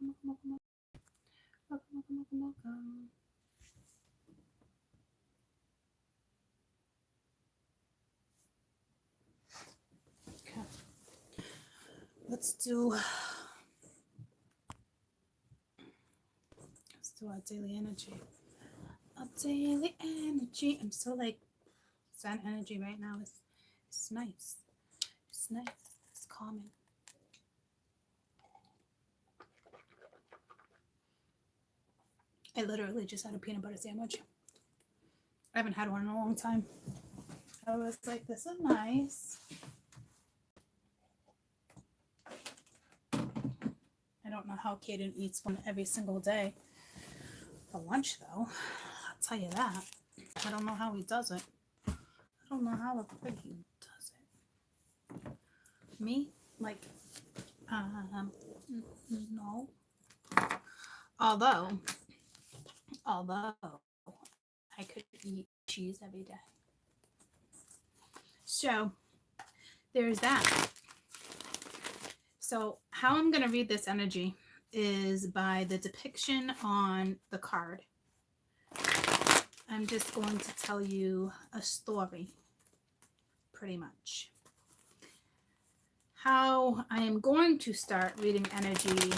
welcome. Welcome, welcome, welcome, welcome. Okay. Let's do our daily energy. Our daily energy. I'm so like Sun energy right now. It's nice. It's nice. It's calming. I literally just had a peanut butter sandwich. I haven't had one in a long time. I was like, this is nice. I don't know how Kaden eats one every single day for lunch, though. I'll tell you that. I don't know how he does it. I don't know how the frig he does it. Me? Like, no. Although I could eat cheese every day. So there's that. So how I'm going to read this energy is by the depiction on the card. I'm just going to tell you a story, pretty much. How I am going to start reading energy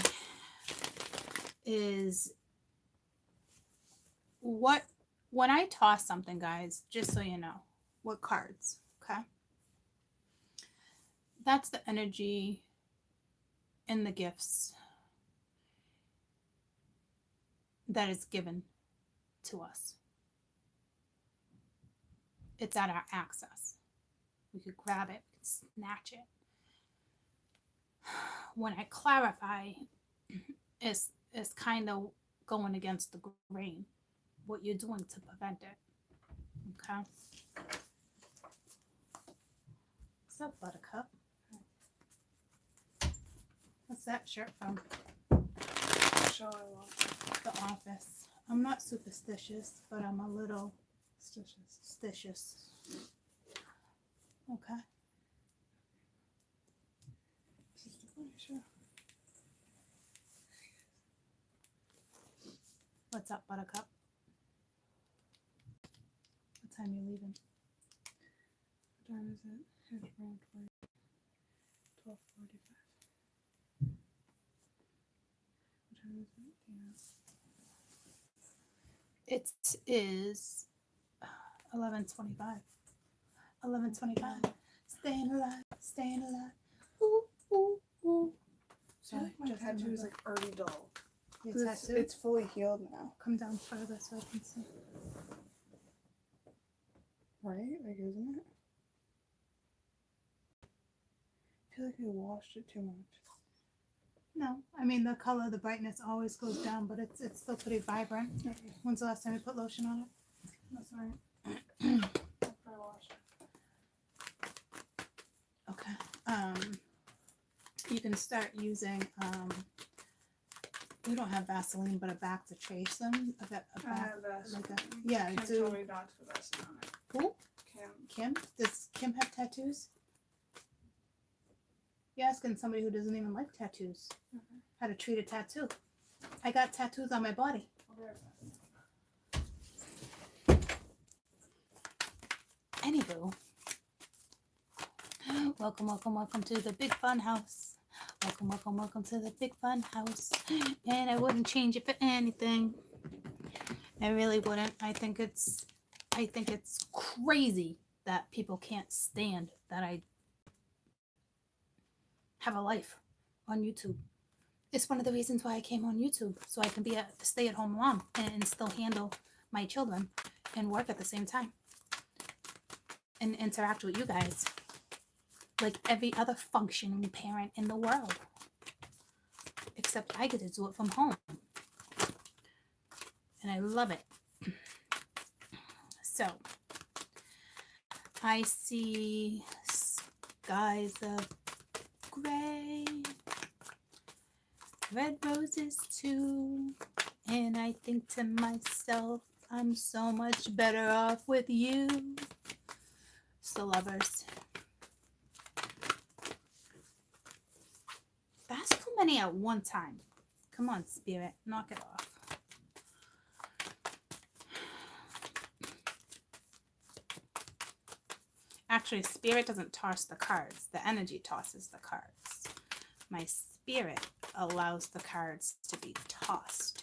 is when I toss something, guys, just so you know, what cards, okay? That's the energy and the gifts that is given to us. It's at our access. We could grab it, we could snatch it. When I clarify, it's kind of going against the grain, what you're doing to prevent it. Okay? What's up, Buttercup? What's that shirt from? Show I want. The Office. I'm not superstitious, but I'm a little stitious. Okay. Just a funny show. What's up, Buttercup? What time are you leaving? What time is it? It's around 12:45. What time is it? Yeah. It is 11:25. 11:25. Staying alive, staying alive. Ooh, ooh, ooh. I feel like my tattoo is like already dull. Your 'Cause tattoo? It's fully healed now. Come down further so I can see. Right? Like, isn't it? I feel like I washed it too much. No, I mean the color, the brightness always goes down, but it's still pretty vibrant. Okay. When's the last time you put lotion on it? That's alright. After I wash it. Okay. You can start using we don't have Vaseline, but a back to trace them. I have Vaseline. like yeah, Kim do. told me not to put Vaseline on it. Who? Kim. Kim? Does Kim have tattoos? You're asking somebody who doesn't even like tattoos how to treat a tattoo. I got tattoos on my body. I'll be right back. Anywho, welcome to the big fun house. Welcome to the big fun house. And I wouldn't change it for anything. I really wouldn't. I think it's crazy that people can't stand that I have a life on YouTube. It's one of the reasons why I came on YouTube, so I can be a stay-at-home mom and still handle my children and work at the same time and interact with you guys like every other functioning parent in the world, except I get to do it from home, and I love it. So I see skies of gray, red roses too, and I think to myself, I'm so much better off with you. So lovers, that's too many at one time. Come on, Spirit, knock it off. Actually, Spirit doesn't toss the cards. The energy tosses the cards. My Spirit allows the cards to be tossed.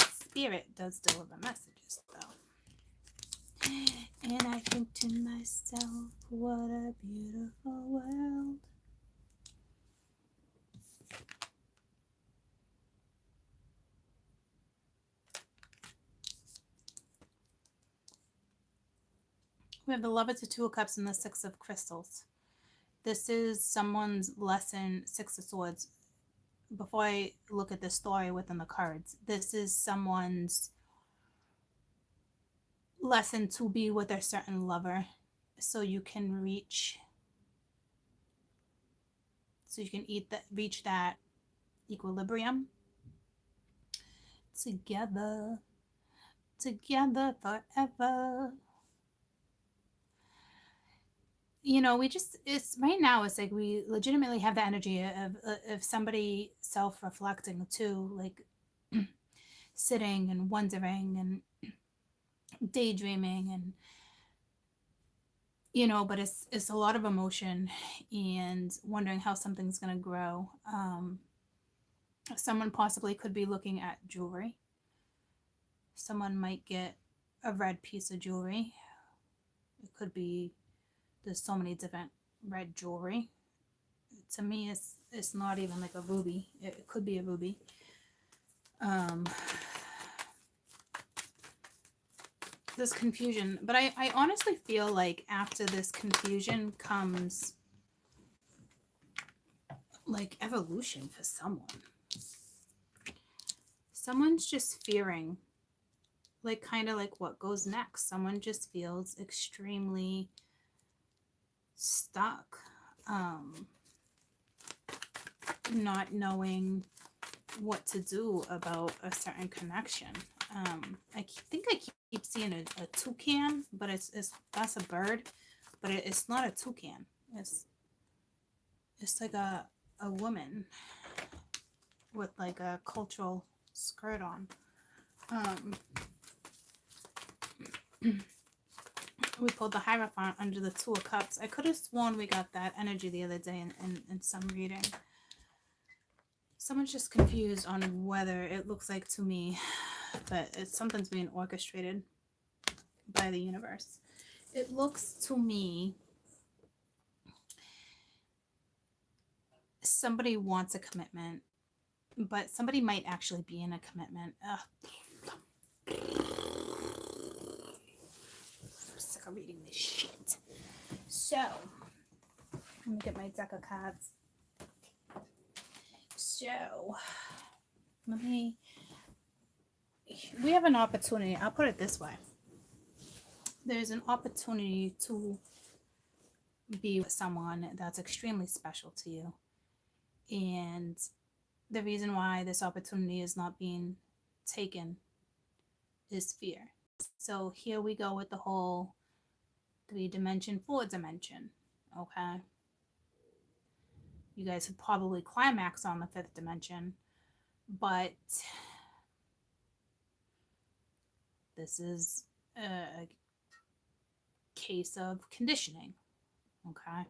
Spirit does deliver messages, though. And I think to myself, what a beautiful world. We have the Lover to Two of Cups and the Six of Crystals. This is someone's lesson, Six of Swords. Before I look at the story within the cards, this is someone's lesson to be with a certain lover so you can reach reach that equilibrium together forever. You know, it's right now, it's like we legitimately have the energy of somebody self-reflecting too, like sitting and wondering and daydreaming, and you know, but it's a lot of emotion and wondering how something's going to grow. Someone possibly could be looking at jewelry. Someone might get a red piece of jewelry. It could be, there's so many different red jewelry. To me, it's not even like a ruby. It could be a ruby. This confusion, but I honestly feel like after this confusion comes like evolution for someone. Someone's just fearing, like kind of like what goes next. Someone just feels extremely stuck, not knowing what to do about a certain connection. I think I keep seeing a toucan, but that's a bird, but it's not a toucan. It's like a woman with like a cultural skirt on. We pulled the Hierophant under the Two of Cups. I could have sworn we got that energy the other day in some reading. Someone's just confused on whether it looks like to me that something's being orchestrated by the universe. It looks to me somebody wants a commitment, but somebody might actually be in a commitment. I'm sick of reading this shit. So, let me get my deck of cards. So, we have an opportunity. I'll put it this way. There's an opportunity to be with someone that's extremely special to you. And the reason why this opportunity is not being taken is fear. So here we go with the whole 3-dimension, 4-dimension. Okay. You guys have probably climaxed on the 5th dimension, but this is a case of conditioning. Okay.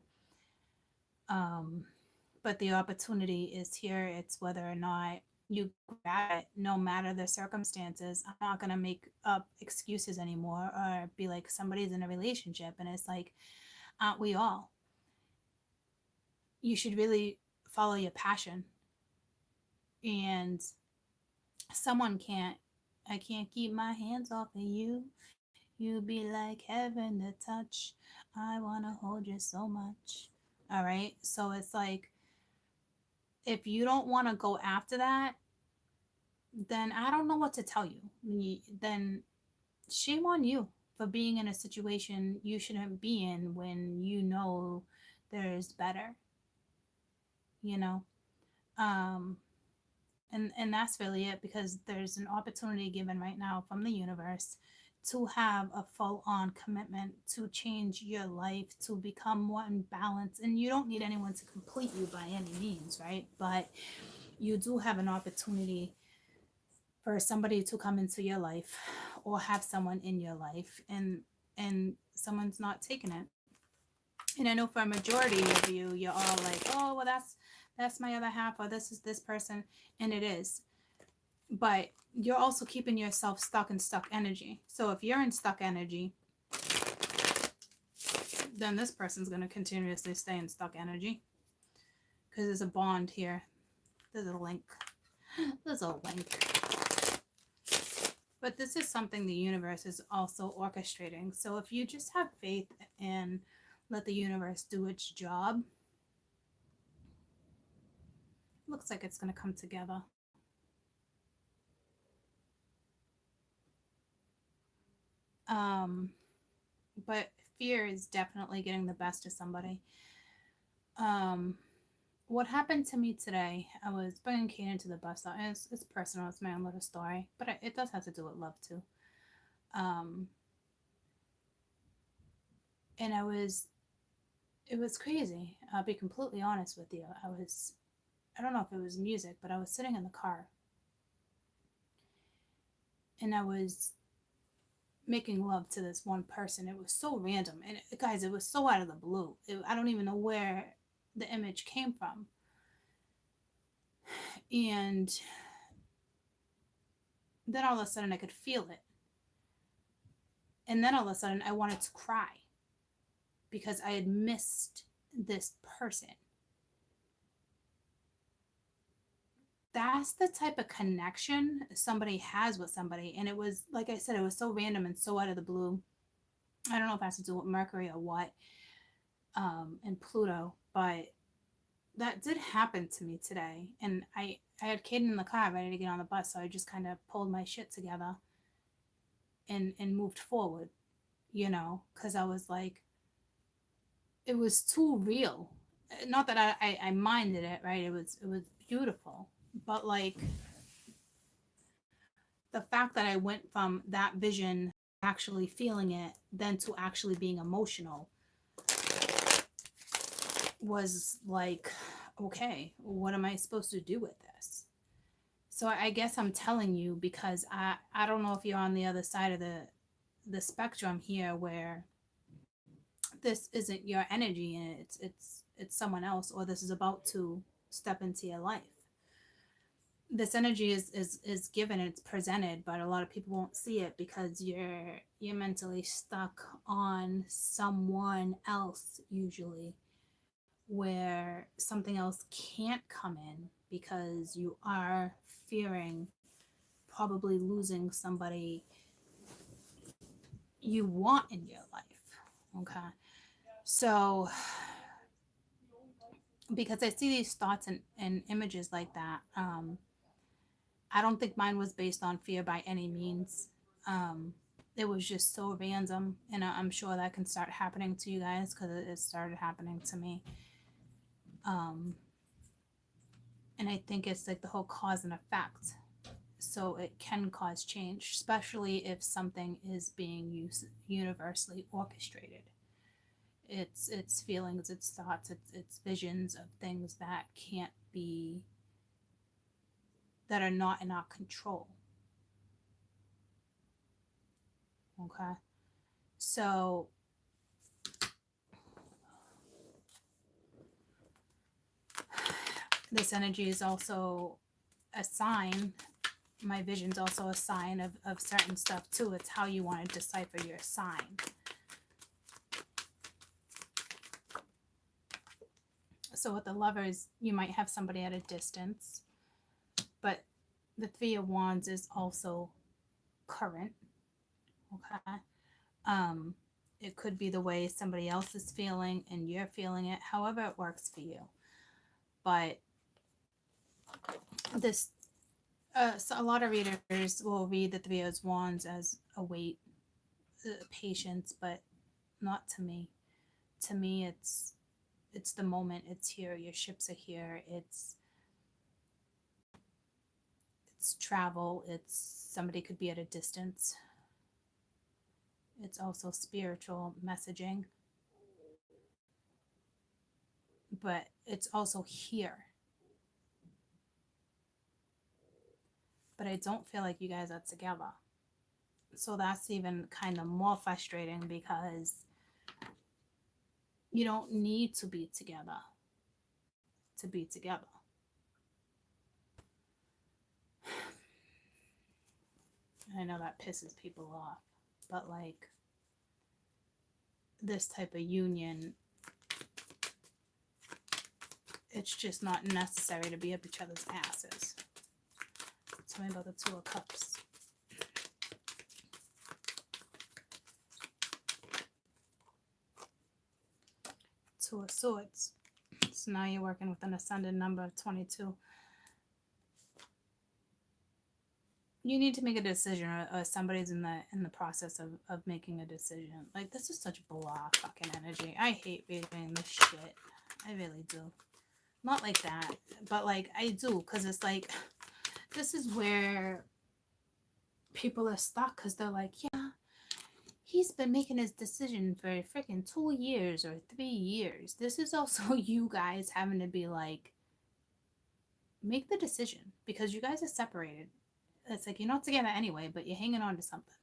But the opportunity is here. It's whether or not you grab it, no matter the circumstances. I'm not going to make up excuses anymore or be like somebody's in a relationship and it's like, aren't we all? You should really follow your passion. And I can't keep my hands off of you. You be like heaven to touch. I want to hold you so much. All right. So it's like, if you don't want to go after that, then I don't know what to tell you. Then shame on you for being in a situation you shouldn't be in when you know there's better. You know? And that's really it, because there's an opportunity given right now from the universe to have a full-on commitment to change your life, to become more in balance. And you don't need anyone to complete you by any means, right? But you do have an opportunity for somebody to come into your life or have someone in your life, and someone's not taking it. And I know for a majority of you, you're all like, oh well, that's my other half, or this is this person, and it is. But you're also keeping yourself stuck in stuck energy. So if you're in stuck energy, then this person's going to continuously stay in stuck energy, because there's a bond here. There's a link. There's a link. But this is something the universe is also orchestrating. So if you just have faith and let the universe do its job, looks like it's going to come together. But fear is definitely getting the best of somebody. What happened to me today, I was bringing Kaden to the bus stop. It's personal, it's my own little story, but it does have to do with love too. And it was crazy. I'll be completely honest with you. I don't know if it was music, but I was sitting in the car and I was making love to this one person. It was so random, and guys, it was so out of the blue. I don't even know where the image came from. And then all of a sudden I could feel it, and then all of a sudden I wanted to cry because I had missed this person. That's the type of connection somebody has with somebody. And it was, like I said, it was so random and so out of the blue. I don't know if it has to do with Mercury or what, and Pluto, but that did happen to me today. And I had Kaden in the car ready to get on the bus, so I just kind of pulled my shit together and moved forward, because I was like, it was too real. Not that I minded it, right? It was beautiful, but like the fact that I went from that vision actually feeling it then to actually being emotional was like, okay, what am I supposed to do with this? So I guess I'm telling you because I don't know if you're on the other side of the spectrum here, where this isn't your energy and it's someone else, or this is about to step into your life. This energy is given, it's presented, but a lot of people won't see it because you're mentally stuck on someone else, usually, where something else can't come in because you are fearing probably losing somebody you want in your life. Okay. So because I see these thoughts and images like that, I don't think mine was based on fear by any means. It was just so random, and I'm sure that can start happening to you guys because it started happening to me. And I think it's like the whole cause and effect. So it can cause change, especially if something is being universally orchestrated. It's feelings, it's thoughts, it's visions of things that can't be, that are not in our control. Okay. So this energy is also a sign. My vision's also a sign of certain stuff too. It's how you want to decipher your sign. So with the Lovers, you might have somebody at a distance, but the Three of Wands is also current. Okay. It could be the way somebody else is feeling and you're feeling it, however it works for you. But this, so a lot of readers will read the Three of Wands as a weight, patience, but not to me. To me, it's the moment. It's here. Your ships are here. It's travel. It's somebody could be at a distance. It's also spiritual messaging, but it's also here. but I don't feel like you guys are together. So that's even kind of more frustrating because you don't need to be together to be together. I know that pisses people off, but like this type of union, it's just not necessary to be up each other's asses. Tell me about the Two of Cups. Two of Swords. So now you're working with an ascendant number of 22. You need to make a decision, or somebody's in the process of making a decision. Like, this is such blah fucking energy. I hate reading this shit. I really do. Not like that, but like I do, because it's like this is where people are stuck, because they're like, yeah, he's been making his decision for freaking 2 years or 3 years. This is also you guys having to be like, make the decision, because you guys are separated. It's like you're not together anyway, but you're hanging on to something.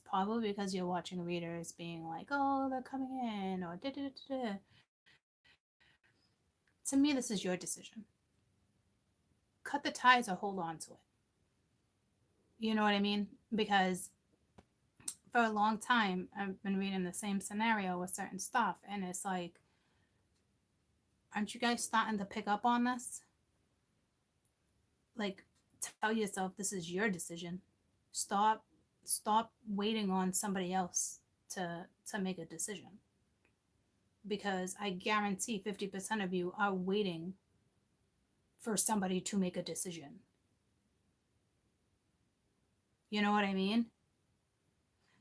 Probably because you're watching readers being like, oh, they're coming in, or da da da da. To me, this is your decision. Cut the ties or hold on to it. You know what I mean? Because for a long time, I've been reading the same scenario with certain stuff, and it's like, aren't you guys starting to pick up on this? Like, tell yourself this is your decision. Stop waiting on somebody else to make a decision, because I guarantee 50% of you are waiting for somebody to make a decision. You know what I mean?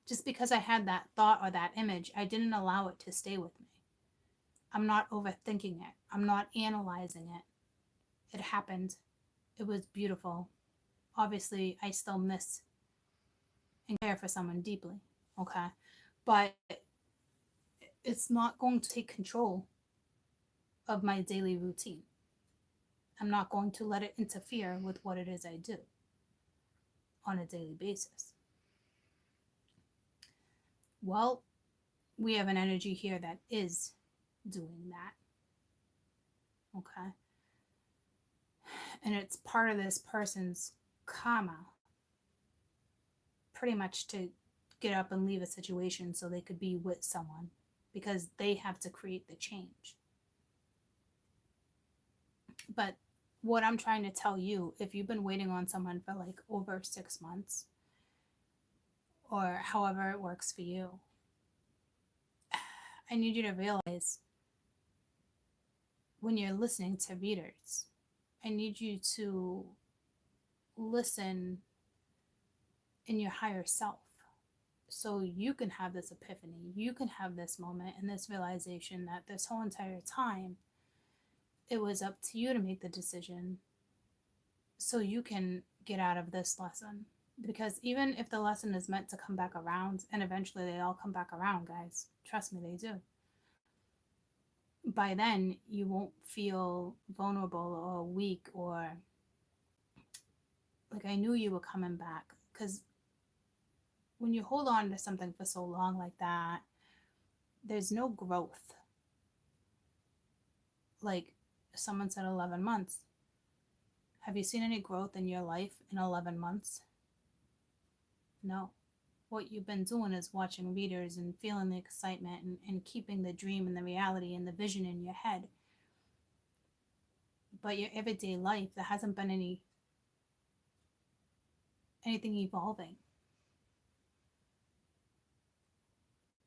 Just because I had that thought or that image, I didn't allow it to stay with me. I'm not overthinking it. I'm not analyzing it. It happened. It was beautiful. Obviously, I still miss and care for someone deeply. Okay. But it's not going to take control of my daily routine. I'm not going to let it interfere with what it is I do on a daily basis. Well, we have an energy here that is doing that. Okay. And it's part of this person's karma, pretty much, to get up and leave a situation so they could be with someone, because they have to create the change. But what I'm trying to tell you, if you've been waiting on someone for like over 6 months, or however it works for you, I need you to realize, when you're listening to readers, I need you to listen in your higher self, so you can have this epiphany, you can have this moment and this realization that this whole entire time it was up to you to make the decision, so you can get out of this lesson. Because even if the lesson is meant to come back around, and eventually they all come back around, guys, trust me, they do, by then you won't feel vulnerable or weak, or like, I knew you were coming back. Because when you hold on to something for so long like that, there's no growth. Like someone said, 11 months. Have you seen any growth in your life in 11 months? No. What you've been doing is watching readers and feeling the excitement, and keeping the dream and the reality and the vision in your head. But your everyday life, there hasn't been anything evolving.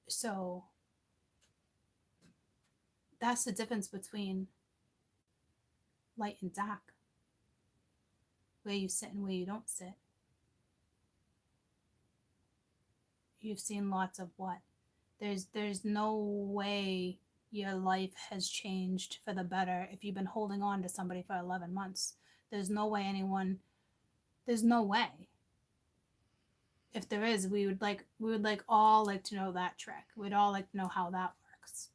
So that's the difference between light and dark, where you sit and where you don't sit. You've seen lots of what? There's no way your life has changed for the better if you've been holding on to somebody for 11 months. There's no way. If there is, we would all like to know that trick. We'd all like to know how that works.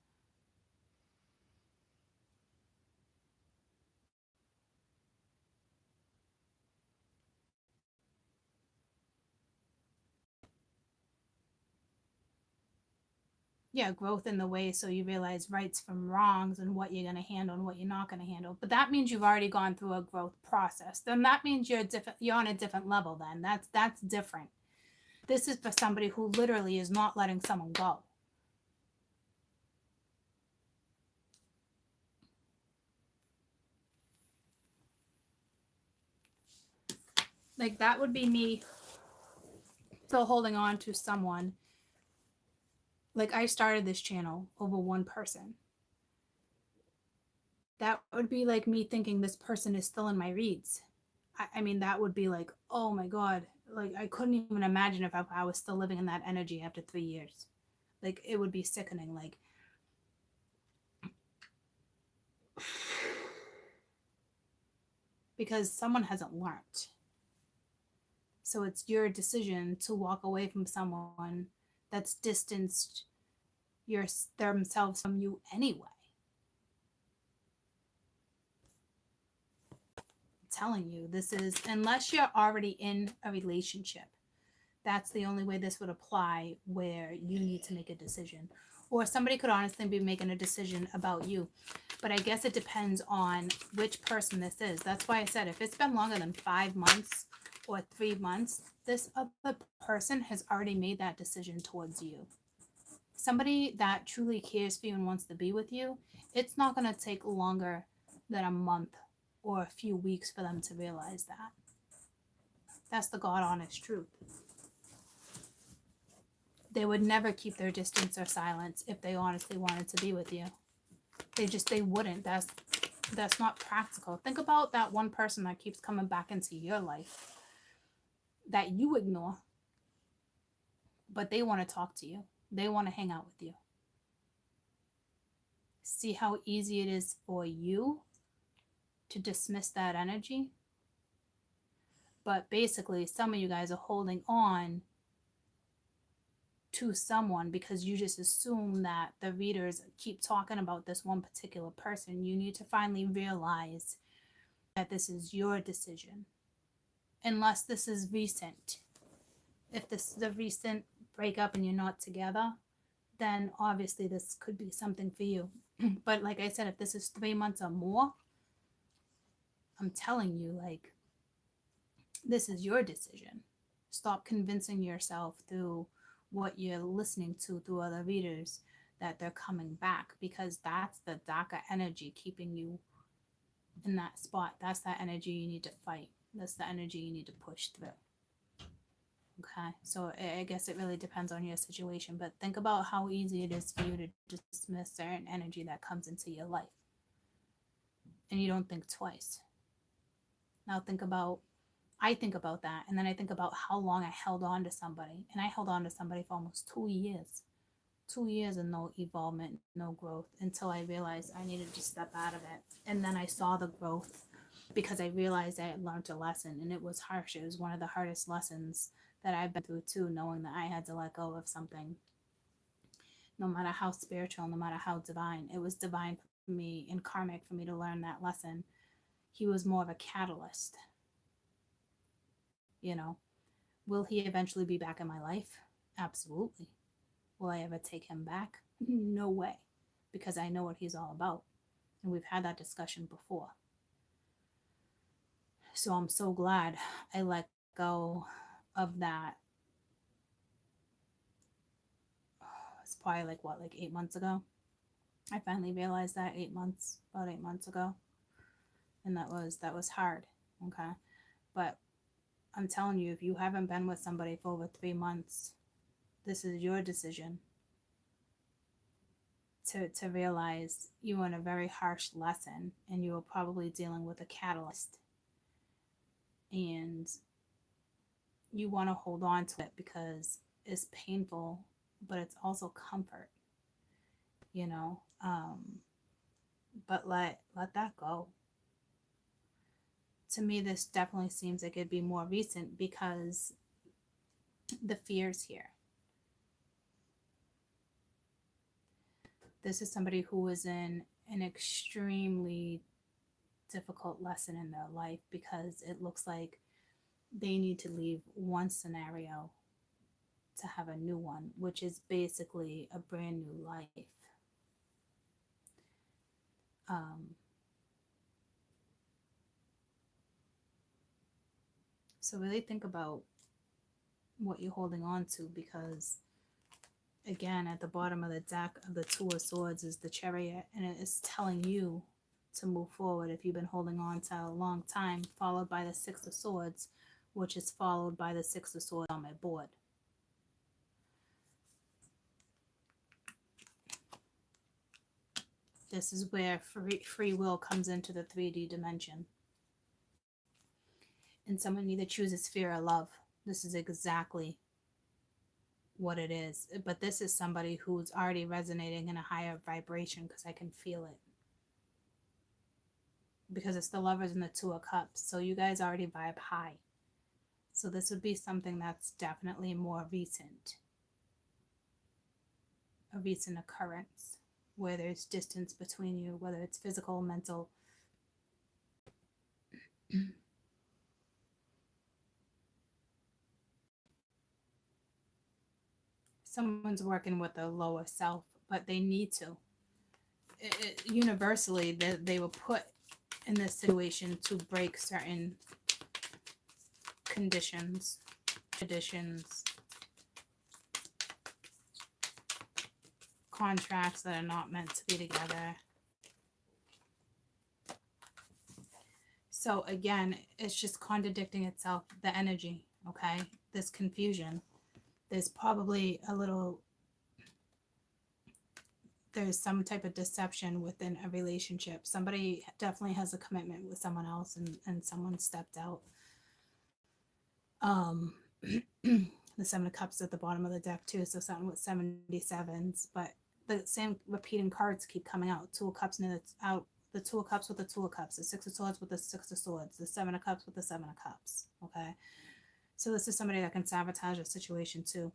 yeah, growth in the way, so you realize rights from wrongs and what you're going to handle and what you're not going to handle. But that means you've already gone through a growth process. Then that means you're on a different level. Then that's different. This is for somebody who literally is not letting someone go. Like, that would be me still holding on to someone. Like, I started this channel over one person. That would be like me thinking this person is still in my reads. I mean, that would be like, oh my God. Like, I couldn't even imagine if I was still living in that energy after 3 years. Like, it would be sickening. Like, because someone hasn't learned. So it's your decision to walk away from someone that's distanced themselves from you anyway. Telling you, this is, unless you're already in a relationship, that's the only way this would apply, where you need to make a decision. Or somebody could honestly be making a decision about you, but I guess it depends on which person this is. That's why I said, if it's been longer than 5 months or 3 months, this other person has already made that decision towards you. Somebody that truly cares for you and wants to be with you, it's not going to take longer than a month or a few weeks for them to realize that. That's the God honest truth. They would never keep their distance or silence if they honestly wanted to be with you. They wouldn't. That's not practical. Think about that one person that keeps coming back into your life that you ignore, but they want to talk to you. They want to hang out with you. See how easy it is for you to dismiss that energy? But basically, some of you guys are holding on to someone because you just assume that the readers keep talking about this one particular person. You need to finally realize that this is your decision. Unless this is recent. If this is a recent breakup and you're not together, then obviously this could be something for you. But like I said, if this is 3 months or more, I'm telling you, like, this is your decision. Stop convincing yourself through what you're listening to through other readers that they're coming back, because that's the darker energy keeping you in that spot. That's that energy you need to fight. That's the energy you need to push through. Okay, so I guess it really depends on your situation, but think about how easy it is for you to dismiss certain energy that comes into your life, and you don't think twice. Now I think about that, and then I think about how long I held on to somebody, and I held on to somebody for almost 2 years. 2 years and no evolvement, no growth, until I realized I needed to step out of it. And then I saw the growth because I realized I had learned a lesson, and it was harsh. It was one of the hardest lessons that I've been through too, knowing that I had to let go of something. No matter how spiritual, no matter how divine, it was divine for me and karmic for me to learn that lesson. He was more of a catalyst. You know, will he eventually be back in my life? Absolutely. Will I ever take him back? No way, because I know what he's all about. And we've had that discussion before. So I'm so glad I let go of that. It's probably like 8 months ago. I finally realized that about 8 months ago. And that was hard. Okay. But I'm telling you, if you haven't been with somebody for over 3 months, this is your decision to realize you were in a very harsh lesson, and you were probably dealing with a catalyst, and you want to hold on to it because it's painful, but it's also comfort, you know. But let that go. To me, this definitely seems like it'd be more recent because the fears here. This is somebody who is in an extremely difficult lesson in their life, because it looks like they need to leave one scenario to have a new one, which is basically a brand new life. So really think about what you're holding on to, because again, at the bottom of the deck of the Two of Swords is the Chariot, and it is telling you to move forward if you've been holding on to a long time, followed by the Six of Swords, which is followed by the Six of Swords on my board. This is where free will comes into the 3D dimension. And someone either chooses fear or love. This is exactly what it is. But this is somebody who's already resonating in a higher vibration, because I can feel it. Because it's the Lovers and the Two of Cups. So you guys already vibe high. So this would be something that's definitely more recent. A recent occurrence where there's distance between you, whether it's physical, mental. Someone's working with a lower self, but they need to. Universally, they were put in this situation to break certain conditions, traditions, contracts that are not meant to be together. So again, it's just contradicting itself, the energy, okay? This confusion. There's probably there's some type of deception within a relationship. Somebody definitely has a commitment with someone else, and someone stepped out. The Seven of Cups at the bottom of the deck too, so something with 77s, but the same repeating cards keep coming out. Two of Cups, and it's out. The Two of Cups with the Two of Cups, the Six of Swords with the Six of Swords, the Seven of Cups with the Seven of Cups. Okay, so this is somebody that can sabotage a situation too,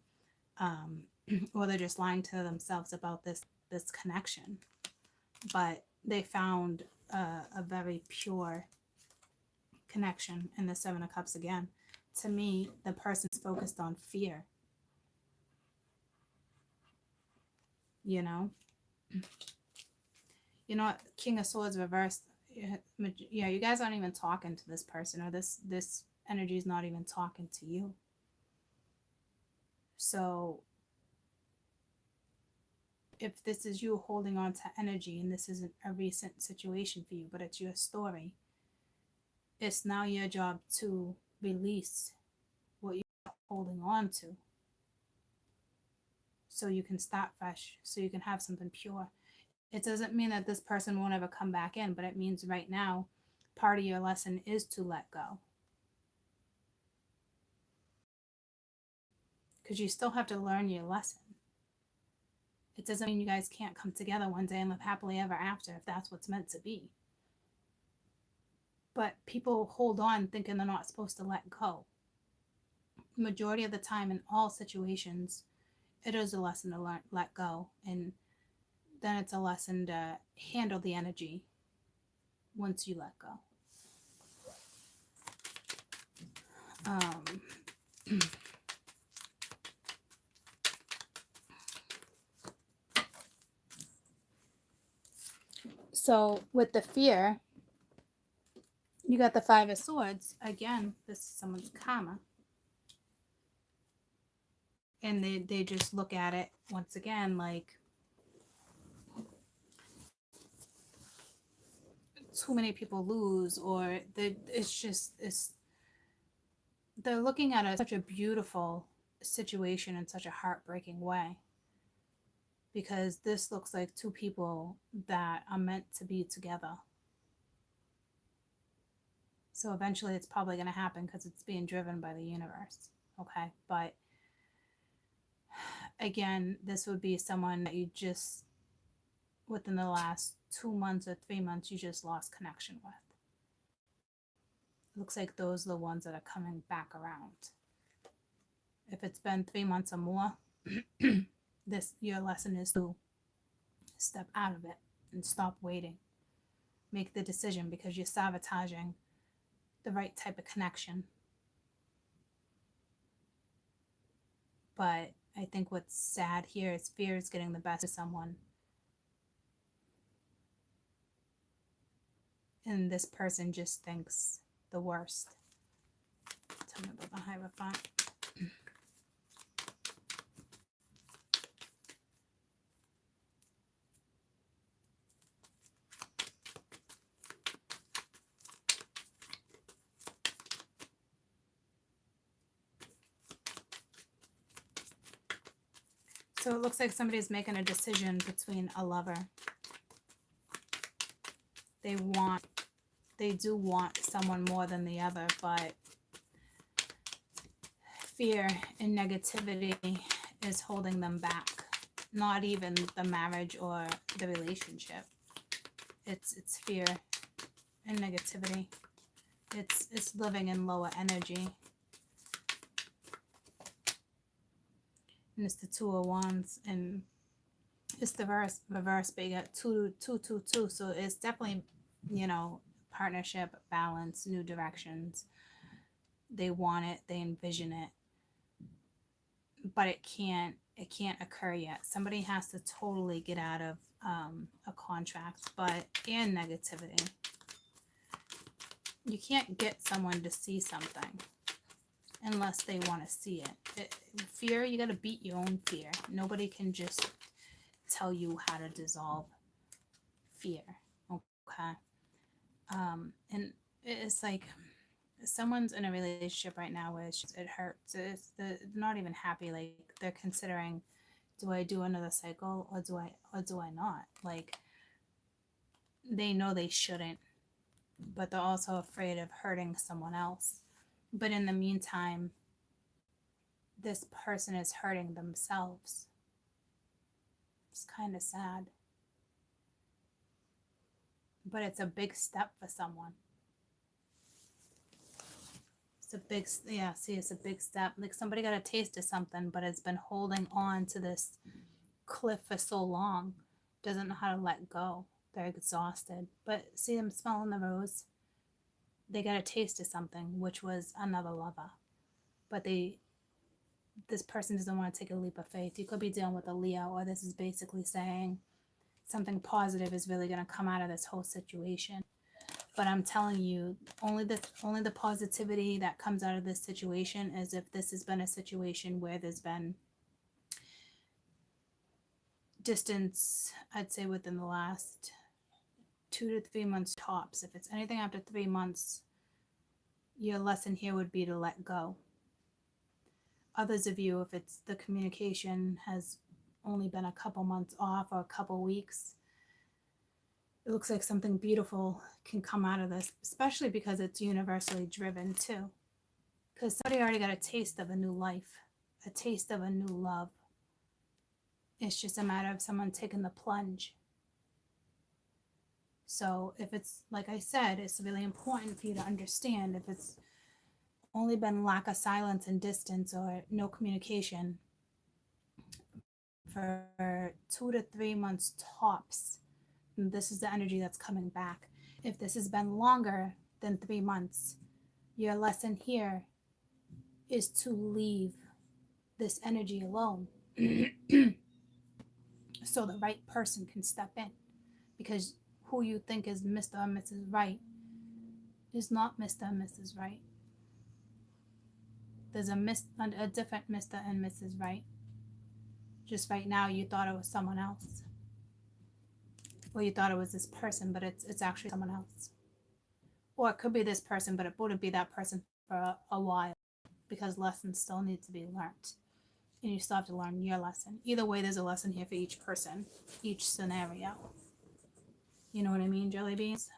or they're just lying to themselves about this connection. But they found a very pure connection in the Seven of Cups again. To me, the person's focused on fear. You know, King of Swords reversed. Yeah, you guys aren't even talking to this person, or this energy is not even talking to you. So if this is you holding on to energy, and this isn't a recent situation for you, but it's your story, it's now your job to release what you're holding on to, so you can start fresh, so you can have something pure. It doesn't mean that this person won't ever come back in, but it means right now, part of your lesson is to let go. Because you still have to learn your lesson. It doesn't mean you guys can't come together one day and live happily ever after, if that's what's meant to be. But people hold on thinking they're not supposed to let go. Majority of the time, in all situations, it is a lesson to let go. And then it's a lesson to handle the energy once you let go. So with the fear, you got the Five of Swords. Again, this is someone's karma. And they just look at it once again like too many people lose, or they're looking at such a beautiful situation in such a heartbreaking way, because this looks like two people that are meant to be together. So eventually it's probably going to happen, because it's being driven by the universe. Okay, but again, this would be someone that you just, within the last 2 months or 3 months, you just lost connection with. It looks like those are the ones that are coming back around. If it's been 3 months or more, your lesson is to step out of it and stop waiting. Make the decision, because you're sabotaging the right type of connection. But I think what's sad here is fear is getting the best of someone. And this person just thinks the worst. Tell me about the Hierophant. So it looks like somebody's making a decision between a lover. They do want someone more than the other, but fear and negativity is holding them back. Not even the marriage or the relationship. It's fear and negativity. It's living in lower energy. And it's the Two of Wands, and it's the reverse, but you got two. So it's definitely, partnership, balance, new directions. They want it, they envision it, but it can't occur yet. Somebody has to totally get out of a contract, and negativity. You can't get someone to see something unless they want to see it. Fear, you got to beat your own fear. Nobody can just tell you how to dissolve fear. Okay. And it's like someone's in a relationship right now where it hurts. They're not even happy. Like, they're considering, do I do another cycle or do I not? Like, they know they shouldn't, but they're also afraid of hurting someone else. But in the meantime, this person is hurting themselves. It's kind of sad. But it's a big step for someone. It's a big step. Like, somebody got a taste of something, but it's been holding on to this cliff for so long. Doesn't know how to let go. They're exhausted. But see them smelling the rose? They got a taste of something, which was another lover. But this person doesn't want to take a leap of faith. You could be dealing with a Leo, or this is basically saying something positive is really going to come out of this whole situation. But I'm telling you, only the positivity that comes out of this situation is if this has been a situation where there's been distance, I'd say within the last 2 to 3 months tops. If it's anything after 3 months, your lesson here would be to let go. Others of you, if it's the communication has only been a couple months off or a couple weeks, it looks like something beautiful can come out of this, especially because it's universally driven too. Because somebody already got a taste of a new life, a taste of a new love. It's just a matter of someone taking the plunge. So if it's, like I said, it's really important for you to understand if it's only been lack of silence and distance or no communication for 2 to 3 months tops, this is the energy that's coming back. If this has been longer than 3 months, your lesson here is to leave this energy alone so the right person can step in. Because who you think is Mr. or Mrs. Right is not Mr. and Mrs. Right. There's a different Mr. and Mrs. Right. Just right now you thought it was someone else. Well, you thought it was this person, but it's actually someone else. Or it could be this person, but it wouldn't be that person for a while, because lessons still need to be learned. And you still have to learn your lesson. Either way, there's a lesson here for each person, each scenario. You know what I mean, jelly beans?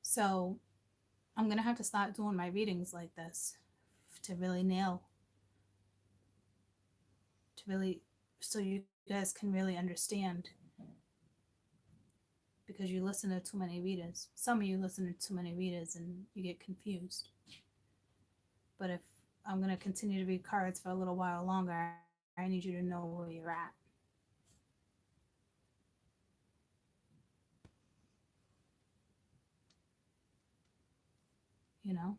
So I'm going to have to start doing my readings like this to really nail, so you guys can really understand. Because you listen to too many readers. Some of you listen to too many readers and you get confused. But if I'm going to continue to read cards for a little while longer, I need you to know where you're at. You know?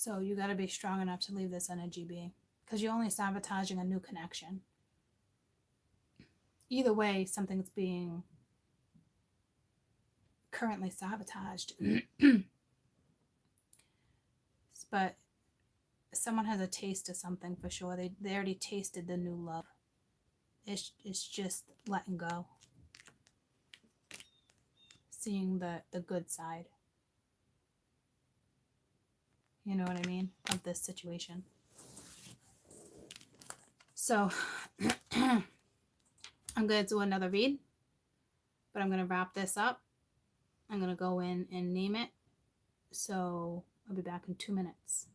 So you got to be strong enough to leave this energy be, because you're only sabotaging a new connection. Either way, something's being currently sabotaged. But someone has a taste of something for sure. They already tasted the new love. It's just letting go. Seeing the good side. You know what I mean? Of this situation. So, I'm going to do another read. But I'm going to wrap this up. I'm going to go in and name it. So, I'll be back in 2 minutes.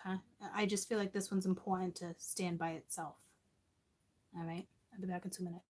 Okay? I just feel like this one's important to stand by itself. All right? I'll be back in 2 minutes.